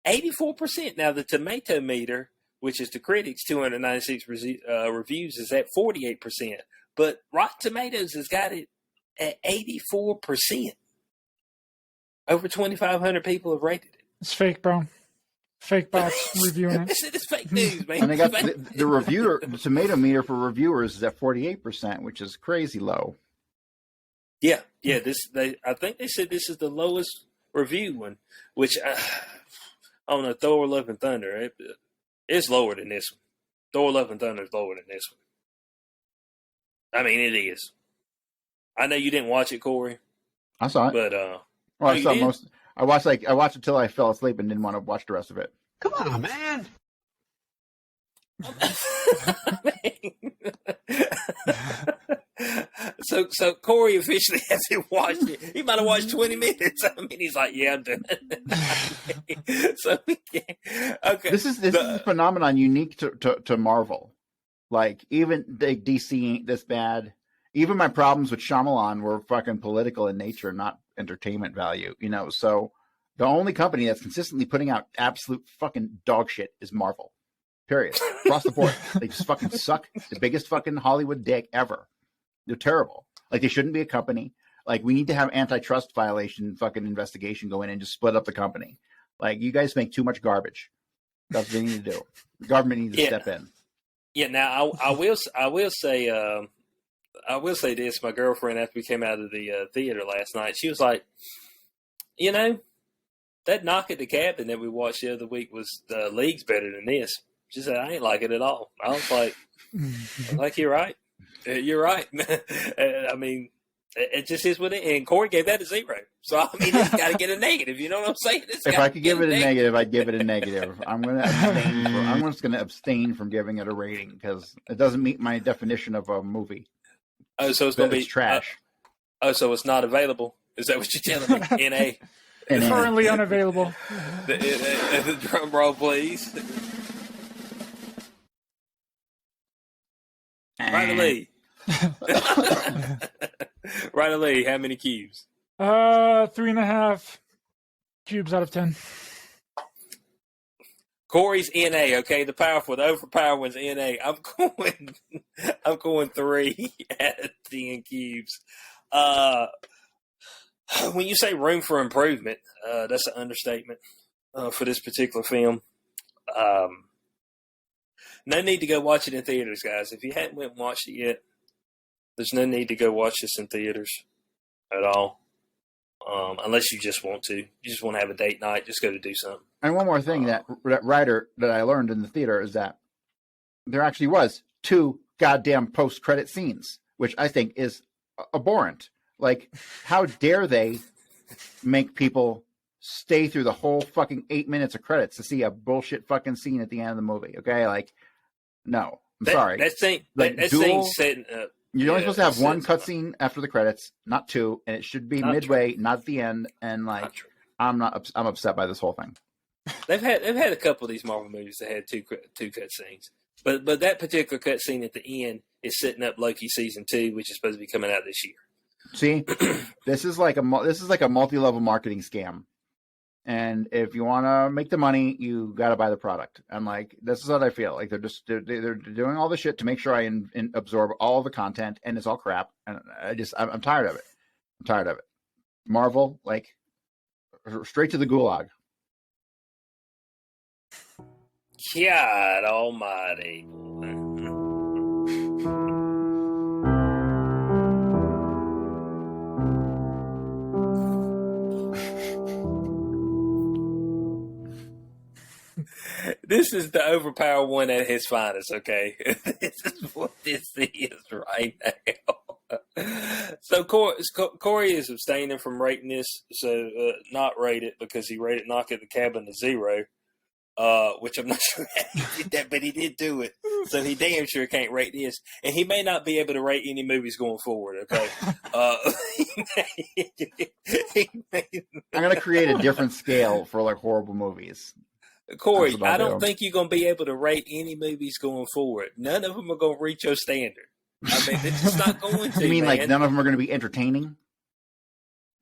84%. Now, the tomato meter, which is the critics' 296 reviews, is at 48%. But Rotten Tomatoes has got it at 84%. Over 2,500 people have rated it. It's fake, bro. Fake bots reviewing it. It's fake news, man. And they got the tomato meter for reviewers is at 48%, which is crazy low. Yeah. I think they said this is the lowest review one, which I don't know. Thor: Love and Thunder, it's lower than this one. Thor: Love and Thunder is lower than this one. I mean, it is. I know you didn't watch it, Corey. I saw it, but well, I saw most. I watched it until I fell asleep and didn't want to watch the rest of it. Come on, man. So Corey officially hasn't watched it. He might have watched 20 minutes. I mean, he's like, yeah, I'm done. So okay. This is a phenomenon unique to Marvel. Like, even DC ain't this bad. Even my problems with Shyamalan were fucking political in nature, not entertainment value. So the only company that's consistently putting out absolute fucking dog shit is Marvel. Period. Across the board. They just fucking suck. The biggest fucking Hollywood dick ever. They're terrible. Like, they shouldn't be a company. Like, we need to have antitrust violation fucking investigation go in and just split up the company. Like, you guys make too much garbage. That's what they need to do. The government needs to step in. Yeah. Now I will say this. My girlfriend, after we came out of the theater last night, she was like, that Knock at the Cabin that we watched the other week was leagues better than this. She said, I ain't like it at all. I was like, you're right. You're right. I mean, it just is what it is. And Corey gave that a 0. So, I mean, it's got to get a negative. You know what I'm saying? If I could give it a negative, I'd give it a negative. I'm just going to abstain from giving it a rating because it doesn't meet my definition of a movie. Oh, so it's going to be trash. So it's not available. Is that what you're telling me? NA. Currently unavailable. The drum roll, please. Riley. Riley, how many cubes? 3.5 cubes out of 10. Corey's NA, okay? The overpowered one's NA. I'm going 3 out of 10 cubes. When you say room for improvement, that's an understatement for this particular film. No need to go watch it in theaters, guys. If you hadn't went and watched it yet, there's no need to go watch this in theaters at all. Unless you just want to. You just want to have a date night. Just go to do something. And one more thing that I learned in the theater is that there actually was 2 goddamn post-credit scenes, which I think is abhorrent. Like, how dare they make people stay through the whole fucking 8 minutes of credits to see a bullshit fucking scene at the end of the movie? Okay, like, no, sorry. That scene's setting up. You're only supposed to have 1 cutscene after the credits, not 2, and it should be midway, not at the end. And like, I'm upset by this whole thing. They've had a couple of these Marvel movies that had two cutscenes, but that particular cutscene at the end is setting up Loki season 2, which is supposed to be coming out this year. See, this is like a multi-level marketing scam. And if you want to make the money, you got to buy the product. And like, this is what I feel like. They're doing all the shit to make sure I absorb all the content, and it's all crap. And I'm tired of it. I'm tired of it. Marvel, like, straight to the gulag. God almighty. This is the overpowered one at his finest, okay? This is what this is right now. So Corey is abstaining from rating this, so not rate it, because he rated Knock at the Cabin to 0, which I'm not sure how he did that, but he did do it. So he damn sure can't rate this. And he may not be able to rate any movies going forward, okay? I'm going to create a different scale for like horrible movies. Corey, I don't think you're going to be able to rate any movies going forward. None of them are going to reach your standard. I mean, it's just not going to. You mean, man. Like, none of them are going to be entertaining?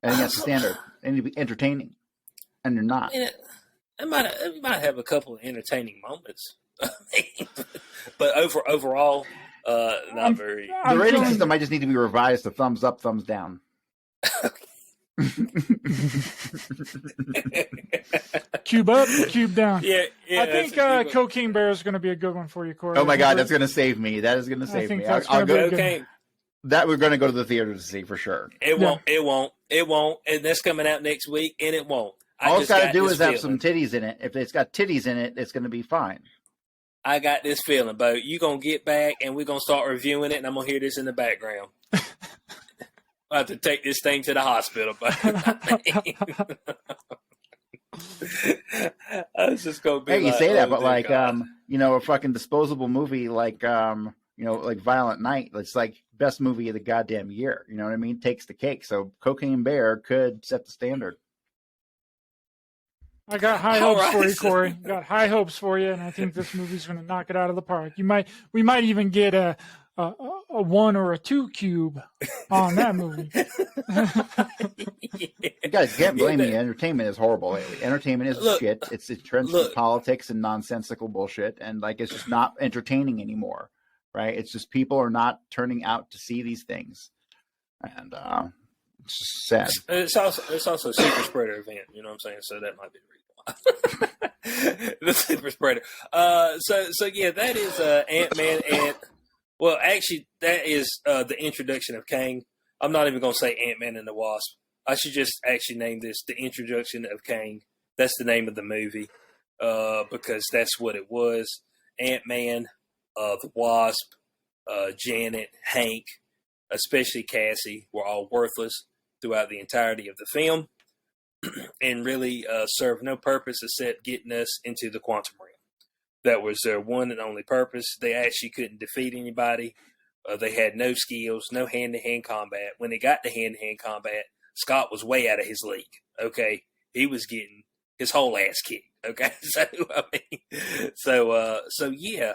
I think that's the standard. They need to be entertaining, and they're not. I mean, it might have a couple of entertaining moments, but overall, not very. The rating system might just need to be revised to thumbs up, thumbs down. Cube up, cube down. Yeah. I think Cocaine Bear is going to be a good one for you, Corey. Oh my God, that's going to save me. That is going to save me. I'll go. Cocaine. That we're going to go to the theater to see for sure. It won't, and that's coming out next week, and it won't. All it's got to do is have some titties in it. If it's got titties in it, it's going to be fine. I got this feeling, Bo. You're going to get back, and we're going to start reviewing it, and I'm going to hear this in the background. I have to take this thing to the hospital, Bo. I was just going to be hey, you say that, but like, a fucking disposable movie like, like Violent Night, it's like best movie of the goddamn year. You know what I mean? Takes the cake. So Cocaine Bear could set the standard. I got high hopes for you, Corey. Got high hopes for you, and I think this movie's going to knock it out of the park. We might even get a 1 or a 2 cube on that movie. You guys can't blame me. Entertainment is horrible lately. Entertainment is shit. It's entrenched in politics and nonsensical bullshit, and like it's just not entertaining anymore, right? It's just people are not turning out to see these things, and it's just sad. It's also a super spreader event. You know what I'm saying? So that might be the reason why. The super spreader. So yeah, that is Ant-Man and. Well, actually, that is the introduction of Kang. I'm not even going to say Ant-Man and the Wasp. I should just actually name this The Introduction of Kang. That's the name of the movie because that's what it was. Ant-Man, the Wasp, Janet, Hank, especially Cassie, were all worthless throughout the entirety of the film and really served no purpose except getting us into the quantum realm. That was their one and only purpose. They actually couldn't defeat anybody. They had no skills, no hand-to-hand combat. When they got to hand-to-hand combat, Scott was way out of his league. Okay, he was getting his whole ass kicked. Okay, so yeah,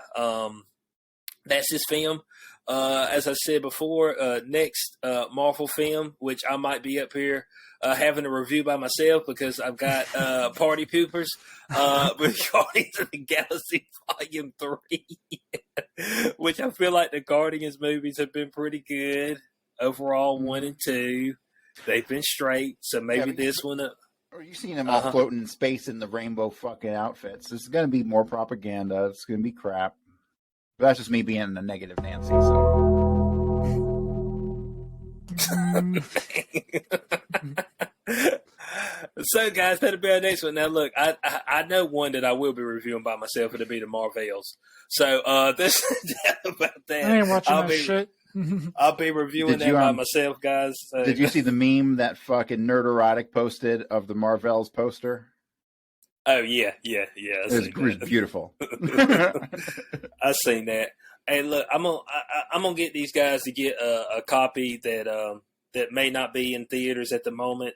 that's his film. As I said before, next Marvel film, which I might be up here having a review by myself because I've got Party Poopers with Guardians of the Galaxy Volume 3, which I feel like the Guardians movies have been pretty good overall. 1 and 2, they've been straight. So maybe this one. Or you seen them all floating in space in the rainbow fucking outfits. It's going to be more propaganda. It's going to be crap. But that's just me being a negative Nancy. So guys, that'll be our next one. Now look, I know one that I will be reviewing by myself. It'll be the Marvels. So this about that. I ain't watching that shit. I'll be reviewing that by myself, guys. So. Did you see the meme that fucking Nerderotic posted of the Marvels poster? Oh yeah. It was beautiful. I seen that. Hey, look, I'm gonna get these guys to get a copy that may not be in theaters at the moment,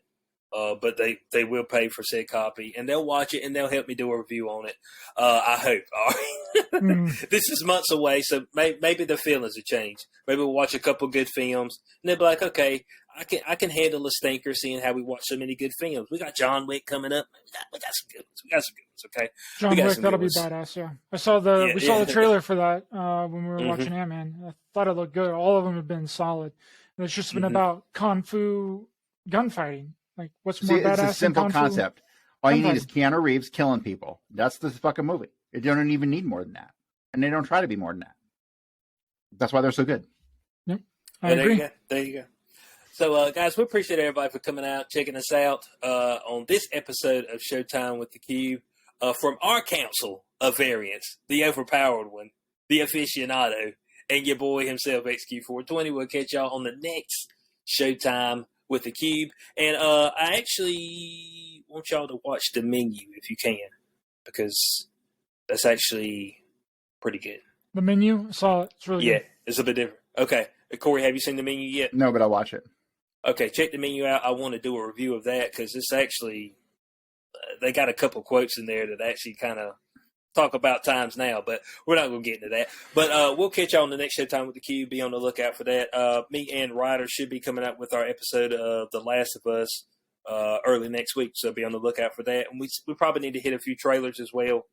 but they will pay for said copy, and they'll watch it and they'll help me do a review on it. I hope. All right. This is months away, so maybe the feelings will change. Maybe we'll watch a couple good films, and they'll be like, okay, I can handle a stinker, seeing how we watch so many good films. We got John Wick coming up. We got some good ones. We got some good ones. Okay, John Wick, that'll be badass. Yeah, I saw we saw the trailer for that when we were watching Ant-Man. I thought it looked good. All of them have been solid. And it's just been about kung fu gunfighting. Like, what's more badass? It's a simple concept. All you need is Keanu Reeves killing people. That's the fucking movie. It don't even need more than that, and they don't try to be more than that. That's why they're so good. Yep, I agree. There you go. So, guys, we appreciate everybody for coming out, checking us out on this episode of Showtime with the Cube. From our council of variants, the overpowered one, the aficionado, and your boy himself, XQ420. We'll catch y'all on the next Showtime with the Cube. And I actually want y'all to watch the menu if you can, because that's actually pretty good. The menu? I saw it. It's really good. Yeah, it's a bit different. Okay. Corey, have you seen the menu yet? No, but I'll watch it. Okay, check the menu out. I want to do a review of that because it's actually they got a couple quotes in there that actually kind of talk about times now, but we're not going to get into that. But we'll catch y'all on the next Showtime with the Q. Be on the lookout for that. Me and Ryder should be coming out with our episode of The Last of Us early next week, so be on the lookout for that. And we probably need to hit a few trailers as well.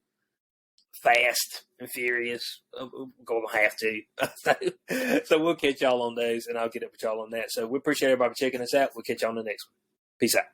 Fast and Furious. We're going to have to. So we'll catch y'all on those, and I'll get up with y'all on that. So we appreciate everybody checking us out. We'll catch y'all on the next one. Peace out.